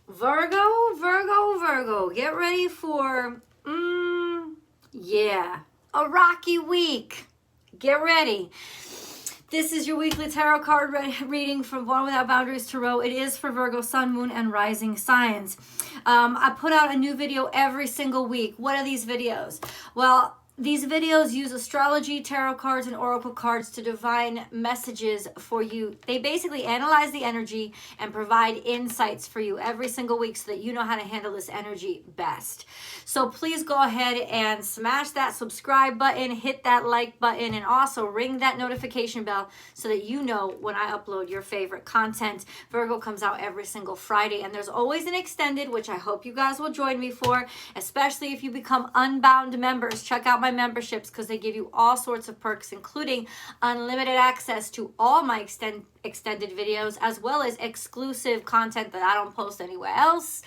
Virgo, Virgo, Virgo, get ready for, yeah, a rocky week. Get ready. This is your weekly tarot card reading from One Without Boundaries Tarot. It is for Virgo, Sun, Moon, and Rising signs. I put out a new video every single week. What are these videos? Well, these videos use astrology, tarot cards, and oracle cards to divine messages for you. They basically analyze the energy and provide insights for you every single week so that you know how to handle this energy best. So please go ahead and smash that subscribe button, hit that like button, and also ring that notification bell so that you know when I upload your favorite content. Virgo comes out every single Friday, and there's always an extended, which I hope you guys will join me for, especially if you become Unbound members. Check out my memberships because they give you all sorts of perks, including unlimited access to all my extended videos, as well as exclusive content that I don't post anywhere else,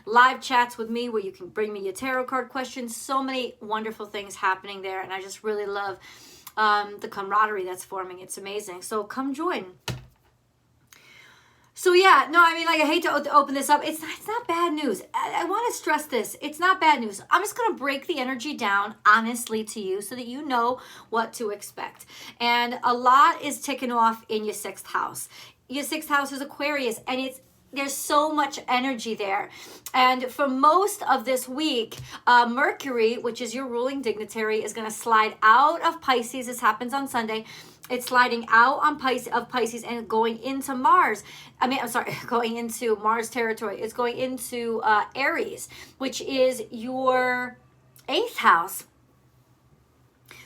live chats with me where you can bring me your tarot card questions. So many wonderful things happening there, and I just really love the camaraderie that's forming. It's amazing. So come join. So yeah, no, I mean, like, I hate to open this up. It's not bad news. I want to stress this. It's not bad news. I'm just going to break the energy down honestly to you so that you know what to expect. And a lot is ticking off in your 6th house. Your 6th house is Aquarius, and there's so much energy there. And for most of this week, Mercury, which is your ruling dignitary, is going to slide out of Pisces. This happens on Sunday. It's sliding out on Pisces and going into Mars. Going into Mars territory. It's going into Aries, which is your 8th house.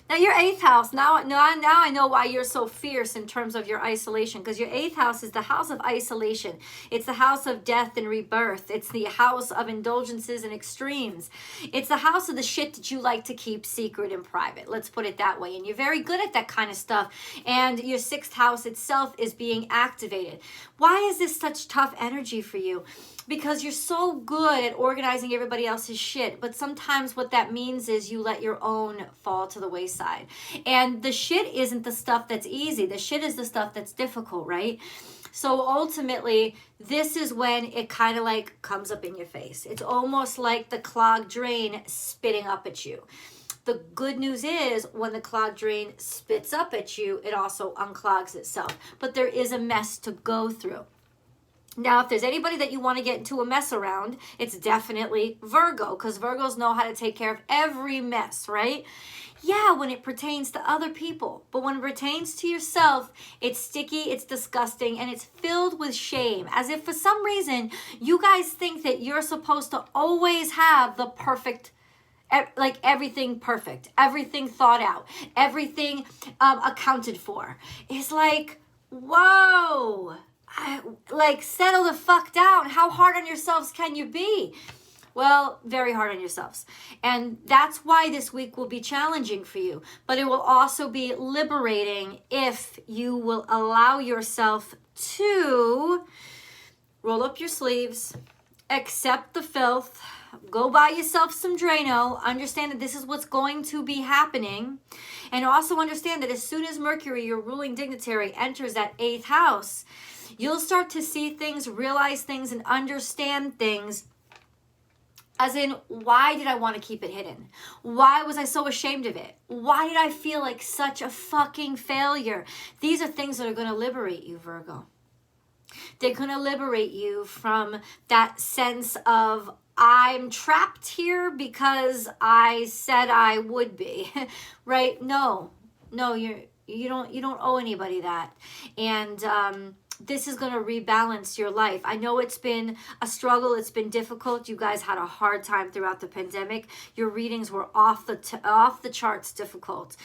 Now your 8th house, now I know why you're so fierce in terms of your isolation, because your 8th house is the house of isolation. It's the house of death and rebirth. It's the house of indulgences and extremes. It's the house of the shit that you like to keep secret and private. Let's put it that way. And you're very good at that kind of stuff. And your 6th house itself is being activated. Why is this such tough energy for you? Because you're so good at organizing everybody else's shit, but sometimes what that means is you let your own fall to the wayside. And the shit isn't the stuff that's easy. The shit is the stuff that's difficult, right? So ultimately, this is when it kind of like comes up in your face. It's almost like the clogged drain spitting up at you. The good news is when the clogged drain spits up at you, it also unclogs itself. But there is a mess to go through. Now, if there's anybody that you want to get into a mess around, it's definitely Virgo, because Virgos know how to take care of every mess, right? Yeah, when it pertains to other people. But when it pertains to yourself, it's sticky, it's disgusting, and it's filled with shame. As if for some reason, you guys think that you're supposed to always have the perfect, like everything perfect, everything thought out, everything accounted for. It's like, whoa. Like, settle the fuck down. How hard on yourselves can you be? Well, very hard on yourselves. And that's why this week will be challenging for you. But it will also be liberating if you will allow yourself to roll up your sleeves, accept the filth, go buy yourself some Drano, understand that this is what's going to be happening, and also understand that as soon as Mercury, your ruling dignitary, enters that 8th house, you'll start to see things, realize things, and understand things. As in, why did I want to keep it hidden? Why was I so ashamed of it? Why did I feel like such a fucking failure? These are things that are going to liberate you, Virgo. They're going to liberate you from that sense of, I'm trapped here because I said I would be, right? No, you don't owe anybody that. And this is going to rebalance your life. I know it's been a struggle. It's been difficult. You guys had a hard time throughout the pandemic. Your readings were off the charts difficult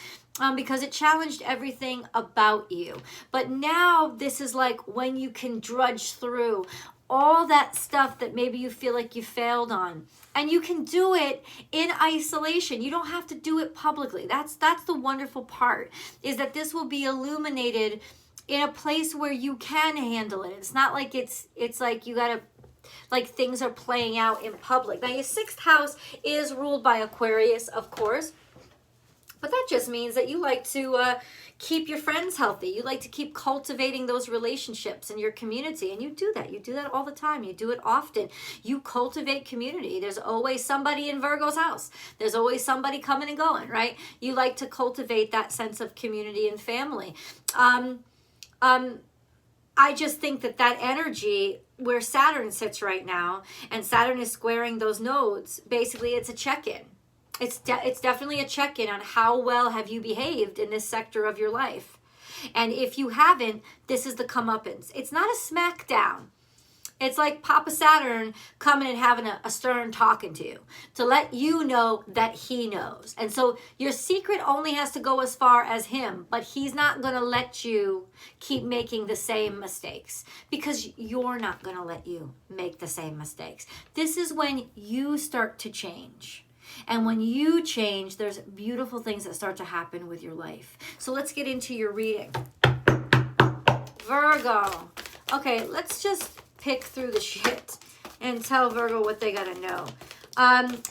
because it challenged everything about you. But now this is like when you can drudge through all that stuff that maybe you feel like you failed on. And you can do it in isolation. You don't have to do it publicly. That's the wonderful part, is that this will be illuminated in a place where you can handle it. It's not like it's like you gotta, like things are playing out in public. Now your 6th house is ruled by Aquarius, of course. But that just means that you like to keep your friends healthy. You like to keep cultivating those relationships in your community. And you do that. You do that all the time. You do it often. You cultivate community. There's always somebody in Virgo's house. There's always somebody coming and going, right? You like to cultivate that sense of community and family. I just think that that energy where Saturn sits right now, and Saturn is squaring those nodes, basically it's a check-in. It's definitely a check-in on how well have you behaved in this sector of your life. And if you haven't, this is the comeuppance. It's not a smackdown. It's like Papa Saturn coming and having a stern talking to you to let you know that he knows. And so your secret only has to go as far as him, but he's not going to let you keep making the same mistakes because you're not going to let you make the same mistakes. This is when you start to change. And when you change, there's beautiful things that start to happen with your life. So let's get into your reading. Virgo. Okay, let's just pick through the shit and tell Virgo what they gotta know.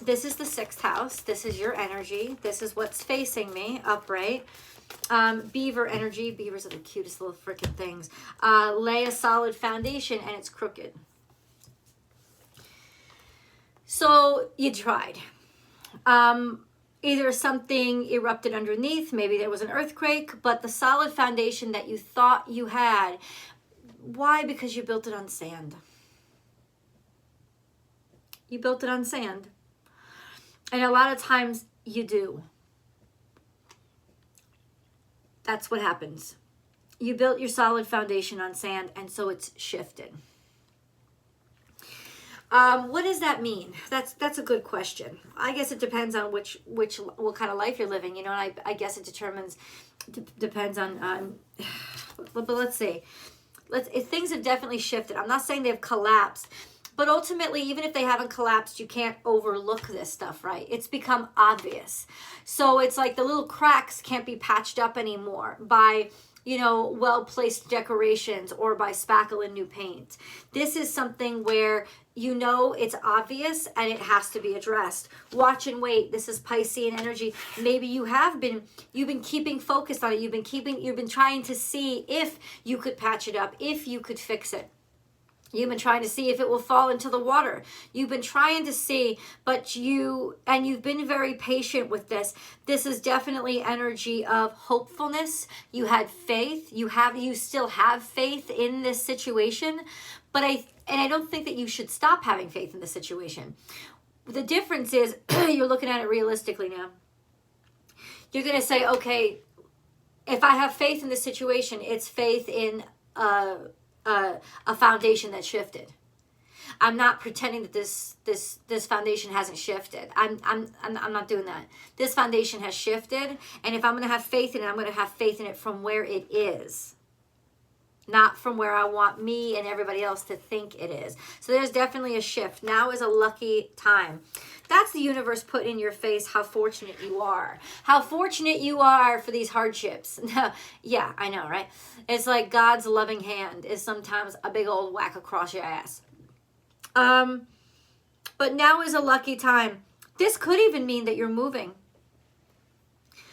This is the 6th house. This is your energy. This is what's facing me, upright. Beaver energy. Beavers are the cutest little freaking things. Lay a solid foundation, and it's crooked. So you tried. Either something erupted underneath, maybe there was an earthquake, but the solid foundation that you thought you had, why? Because you built it on sand. You built it on sand. And a lot of times you do. That's what happens. You built your solid foundation on sand, and so it's shifted. What does that mean? That's a good question. I guess it depends on what kind of life you're living, you know, and I guess it depends on, but let's see. Things have definitely shifted. I'm not saying they've collapsed, but ultimately, even if they haven't collapsed, you can't overlook this stuff, right? It's become obvious. So it's like the little cracks can't be patched up anymore by, you know, well-placed decorations or by spackle and new paint. This is something where you know it's obvious and it has to be addressed. Watch and wait. This is Piscean energy. Maybe you've been keeping focused on it. You've been trying to see if you could patch it up, if you could fix it. You've been trying to see if it will fall into the water. You've been trying to see, but you've been very patient with this. This is definitely energy of hopefulness. You had faith. You still have faith in this situation, but I don't think that you should stop having faith in the situation. The difference is you're looking at it realistically now. You're going to say, okay, if I have faith in this situation, it's faith in a foundation that shifted. I'm not pretending that this foundation hasn't shifted. I'm not doing that. This foundation has shifted, and if I'm going to have faith in it, I'm going to have faith in it from where it is, not from where I want me and everybody else to think it is. So there's definitely a shift. Now is a lucky time. That's the universe put in your face how fortunate you are. How fortunate you are for these hardships. Yeah, I know, right? It's like God's loving hand is sometimes a big old whack across your ass. But now is a lucky time. This could even mean that you're moving.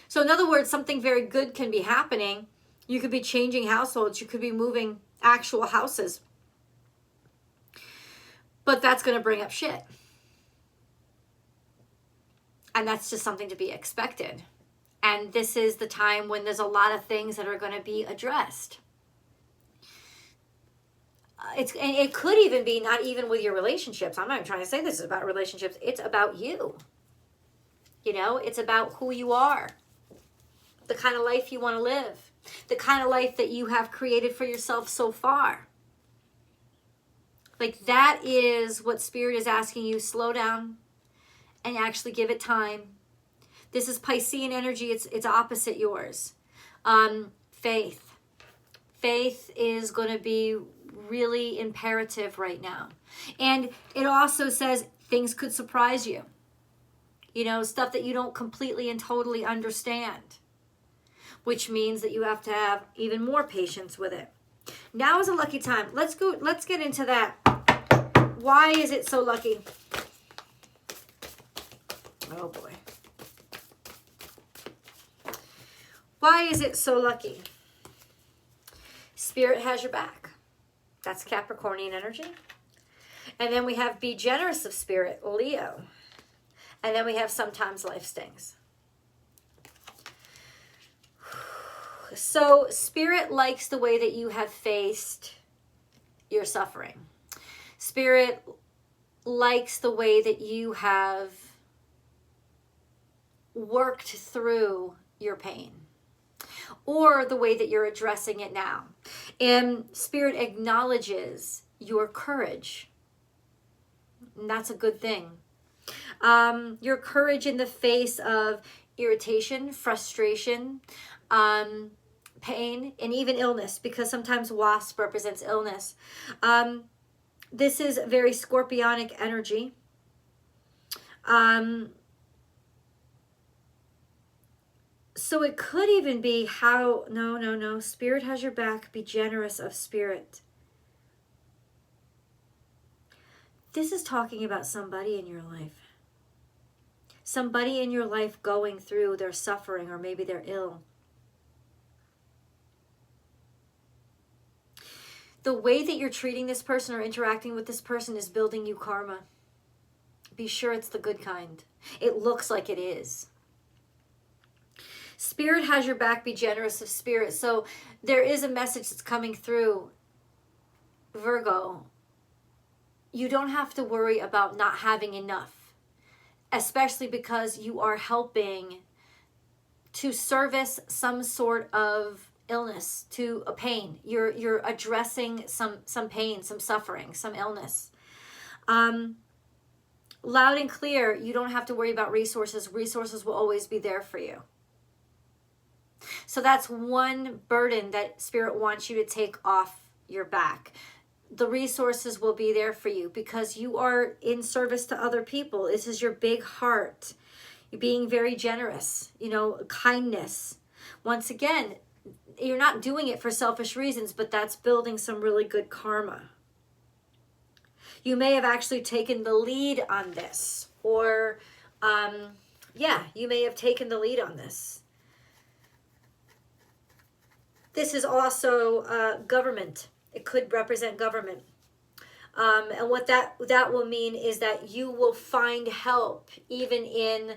So in other words, something very good can be happening. You could be changing households. You could be moving actual houses. But that's going to bring up shit. And that's just something to be expected. And this is the time when there's a lot of things that are going to be addressed. It could even be not even with your relationships. I'm not even trying to say this is about relationships. It's about you. You know, it's about who you are. The kind of life you want to live. The kind of life that you have created for yourself so far. Like that is what Spirit is asking you. Slow down and actually give it time. This is Piscean energy. It's opposite yours. Faith. Faith is going to be really imperative right now. And it also says things could surprise you. You know, stuff that you don't completely and totally understand. Which means that you have to have even more patience with it. Now is a lucky time. Let's get into that. Why is it so lucky? Oh boy. Why is it so lucky? Spirit has your back. That's Capricornian energy. And then we have be generous of spirit, Leo. And then we have sometimes life stings. So spirit likes the way that you have faced your suffering. Spirit likes the way that you have worked through your pain, or the way that you're addressing it now. And spirit acknowledges your courage. And that's a good thing. Your courage in the face of irritation, frustration, pain, and even illness, because sometimes wasp represents illness. This is very scorpionic energy. So it could even be how, no, spirit has your back, be generous of spirit. This is talking about somebody in your life. Somebody in your life going through their suffering, or maybe they're ill. The way that you're treating this person or interacting with this person is building you karma. Be sure it's the good kind. It looks like it is. Spirit has your back, be generous of spirit. So there is a message that's coming through, Virgo. You don't have to worry about not having enough, especially because you are helping to service some sort of illness, to a pain. You're addressing some pain, some suffering, some illness. Loud and clear, you don't have to worry about resources. Resources will always be there for you. So that's one burden that Spirit wants you to take off your back. The resources will be there for you because you are in service to other people. This is your big heart. You're being very generous, kindness. Once again, you're not doing it for selfish reasons, but that's building some really good karma. You may have actually taken the lead on this, or you may have taken the lead on this. This is also government. It could represent government. And what that will mean is that you will find help even in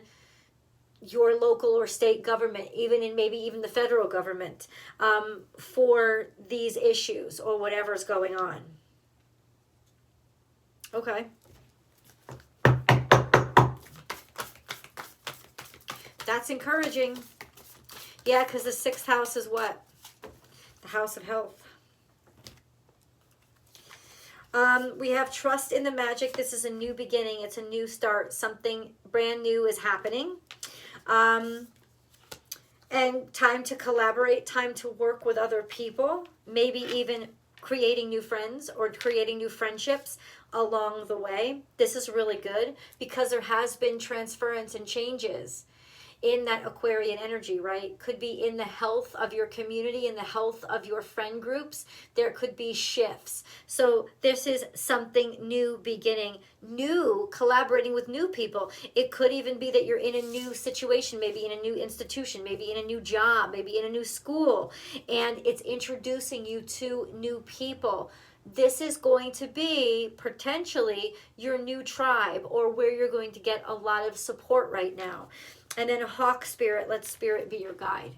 your local or state government, even in maybe even the federal government, for these issues or whatever's going on. Okay. That's encouraging. Yeah, because the 6th house is what? The house of health. We have trust in the magic. This is a new beginning. It's a new start. Something brand new is happening. And time to collaborate, time to work with other people, maybe even creating new friends or creating new friendships along the way. This is really good because there has been transference and changes in that Aquarian energy, right? Could be in the health of your community, in the health of your friend groups. There could be shifts. So this is something new beginning, new, collaborating with new people. It could even be that you're in a new situation, maybe in a new institution, maybe in a new job, maybe in a new school, and it's introducing you to new people. This is going to be potentially your new tribe, or where you're going to get a lot of support right now. And then a hawk spirit, let spirit be your guide.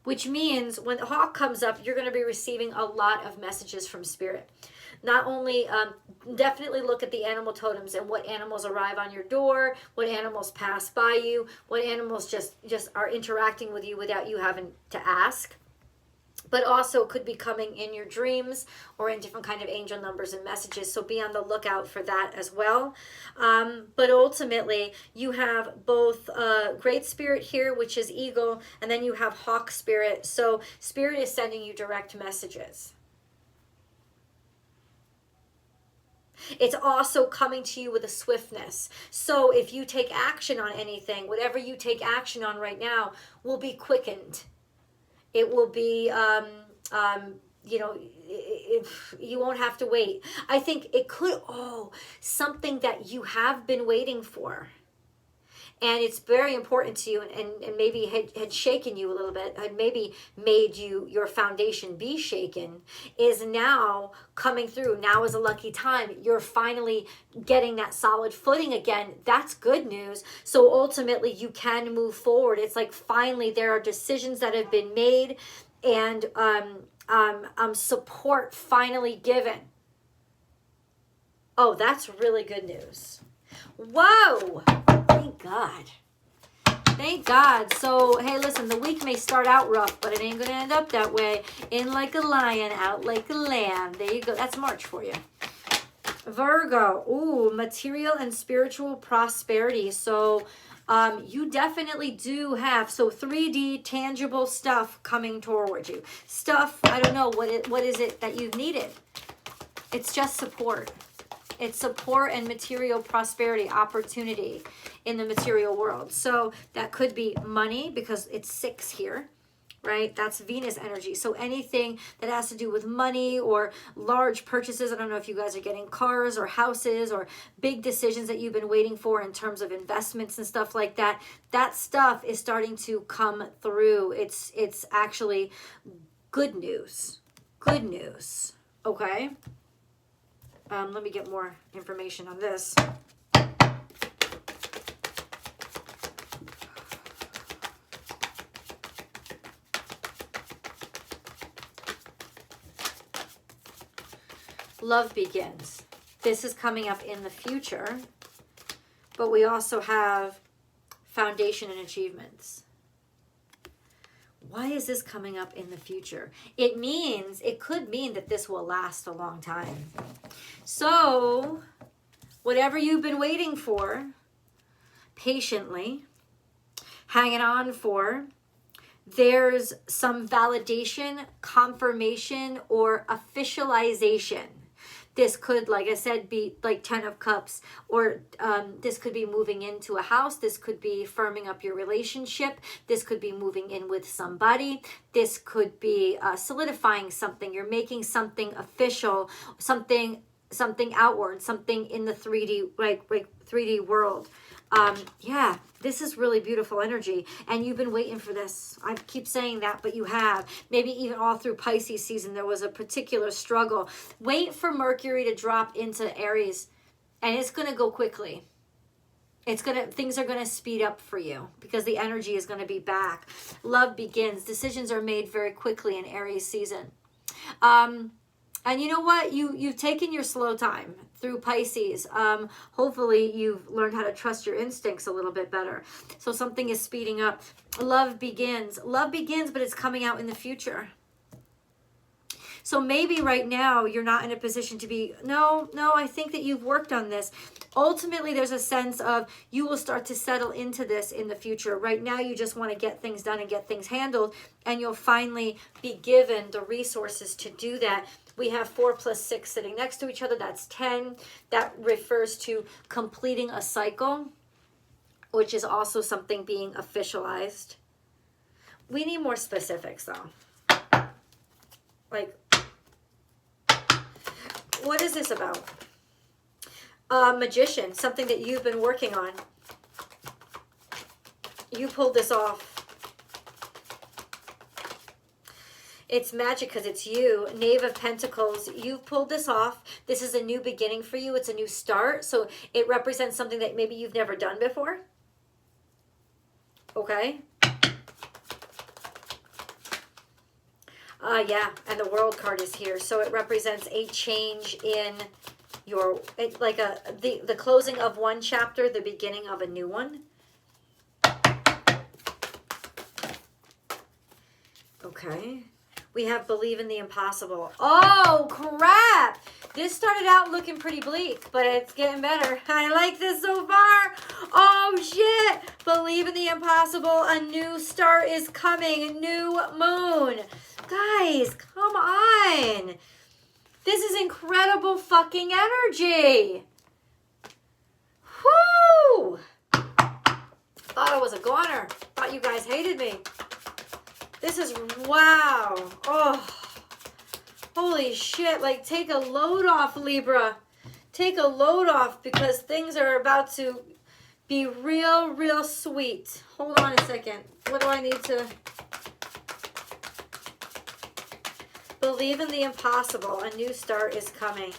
Which means when the hawk comes up, you're going to be receiving a lot of messages from spirit. Not only, definitely look at the animal totems and what animals arrive on your door, what animals pass by you, what animals just are interacting with you without you having to ask. But also could be coming in your dreams or in different kind of angel numbers and messages. So be on the lookout for that as well. But ultimately, you have both Great Spirit here, which is Eagle, and then you have Hawk Spirit. So Spirit is sending you direct messages. It's also coming to you with a swiftness. So if you take action on anything, whatever you take action on right now will be quickened. It will be, you won't have to wait. I think it could, something that you have been waiting for. and it's very important to you, and maybe had shaken you a little bit, had maybe made your foundation be shaken, is now coming through. Now is a lucky time. You're finally getting that solid footing again. That's good news. So ultimately you can move forward. It's like finally there are decisions that have been made, and support finally given. Oh, that's really good news. Whoa! Thank God. Thank God. So, hey, listen, the week may start out rough, but it ain't going to end up that way. In like a lion, out like a lamb. There you go. That's March for you. Virgo. Ooh, material and spiritual prosperity. So, you definitely do have, so 3D tangible stuff coming towards you. Stuff, I don't know, what is it that you've needed? It's just support. It's support and material prosperity, opportunity in the material world. So that could be money, because it's 6 here, right? That's Venus energy. So anything that has to do with money or large purchases. I don't know if you guys are getting cars or houses or big decisions that you've been waiting for in terms of investments and stuff like that. That stuff is starting to come through. It's actually good news. Good news. Okay. Let me get more information on this. Love begins. This is coming up in the future, but we also have foundation and achievements. Why is this coming up in the future? It could mean that this will last a long time. So, whatever you've been waiting for, patiently, hanging on for, there's some validation, confirmation, or officialization. This could, like I said, be like 10 of Cups, or this could be moving into a house. This could be firming up your relationship. This could be moving in with somebody. This could be solidifying something. You're making something official, something outward, something in the 3D, like 3D world. Yeah, this is really beautiful energy, and you've been waiting for this. I keep saying that, but you have. Maybe even all through Pisces season, there was a particular struggle. Wait for Mercury to drop into Aries, and it's going to go quickly. Things are going to speed up for you, because the energy is going to be back. Love begins. Decisions are made very quickly in Aries season. And you know what? You've taken your slow time through Pisces. Hopefully you've learned how to trust your instincts a little bit better. So something is speeding up. Love begins. Love begins, but it's coming out in the future. So maybe right now you're not in a position to be, no, I think that you've worked on this. Ultimately, there's a sense of you will start to settle into this in the future. Right now, you just want to get things done and get things handled, and you'll finally be given the resources to do that. We have 4 plus 6 sitting next to each other. That's 10. That refers to completing a cycle, which is also something being officialized. We need more specifics, though. Like, what is this about? Magician, something that you've been working on. You pulled this off. It's magic because it's you. Knave of Pentacles, you've pulled this off. This is a new beginning for you. It's a new start. So it represents something that maybe you've never done before. Okay. Yeah, and the World card is here. So it represents a change in your, like the closing of one chapter, the beginning of a new one. Okay. We have believe in the impossible. Oh, crap. This started out looking pretty bleak, but it's getting better. I like this so far. Oh, shit. Believe in the impossible. A new start is coming. A new moon. Guys, come on. This is incredible fucking energy. Whoo! Thought I was a goner. Thought you guys hated me. This is, wow. Oh, holy shit. Like, take a load off, Libra. Take a load off, because things are about to Be real, real sweet. Hold on a second. What do I need to... Believe in the impossible. A new start is coming.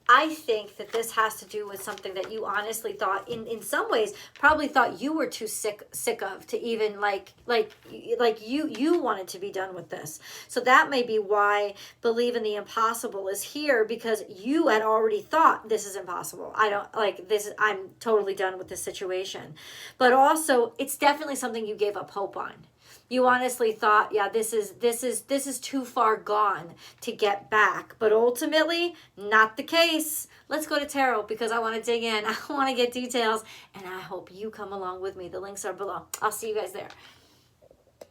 I think that this has to do with something that you honestly thought, in some ways, probably thought you were too sick of to even like you wanted to be done with this. So that may be why believe in the impossible is here, because you had already thought this is impossible. I don't like this. I'm totally done with this situation. But also, it's definitely something you gave up hope on. You honestly thought, yeah, this is too far gone to get back. But ultimately, not the case. Let's go to tarot because I want to dig in. I want to get details. And I hope you come along with me. The links are below. I'll see you guys there.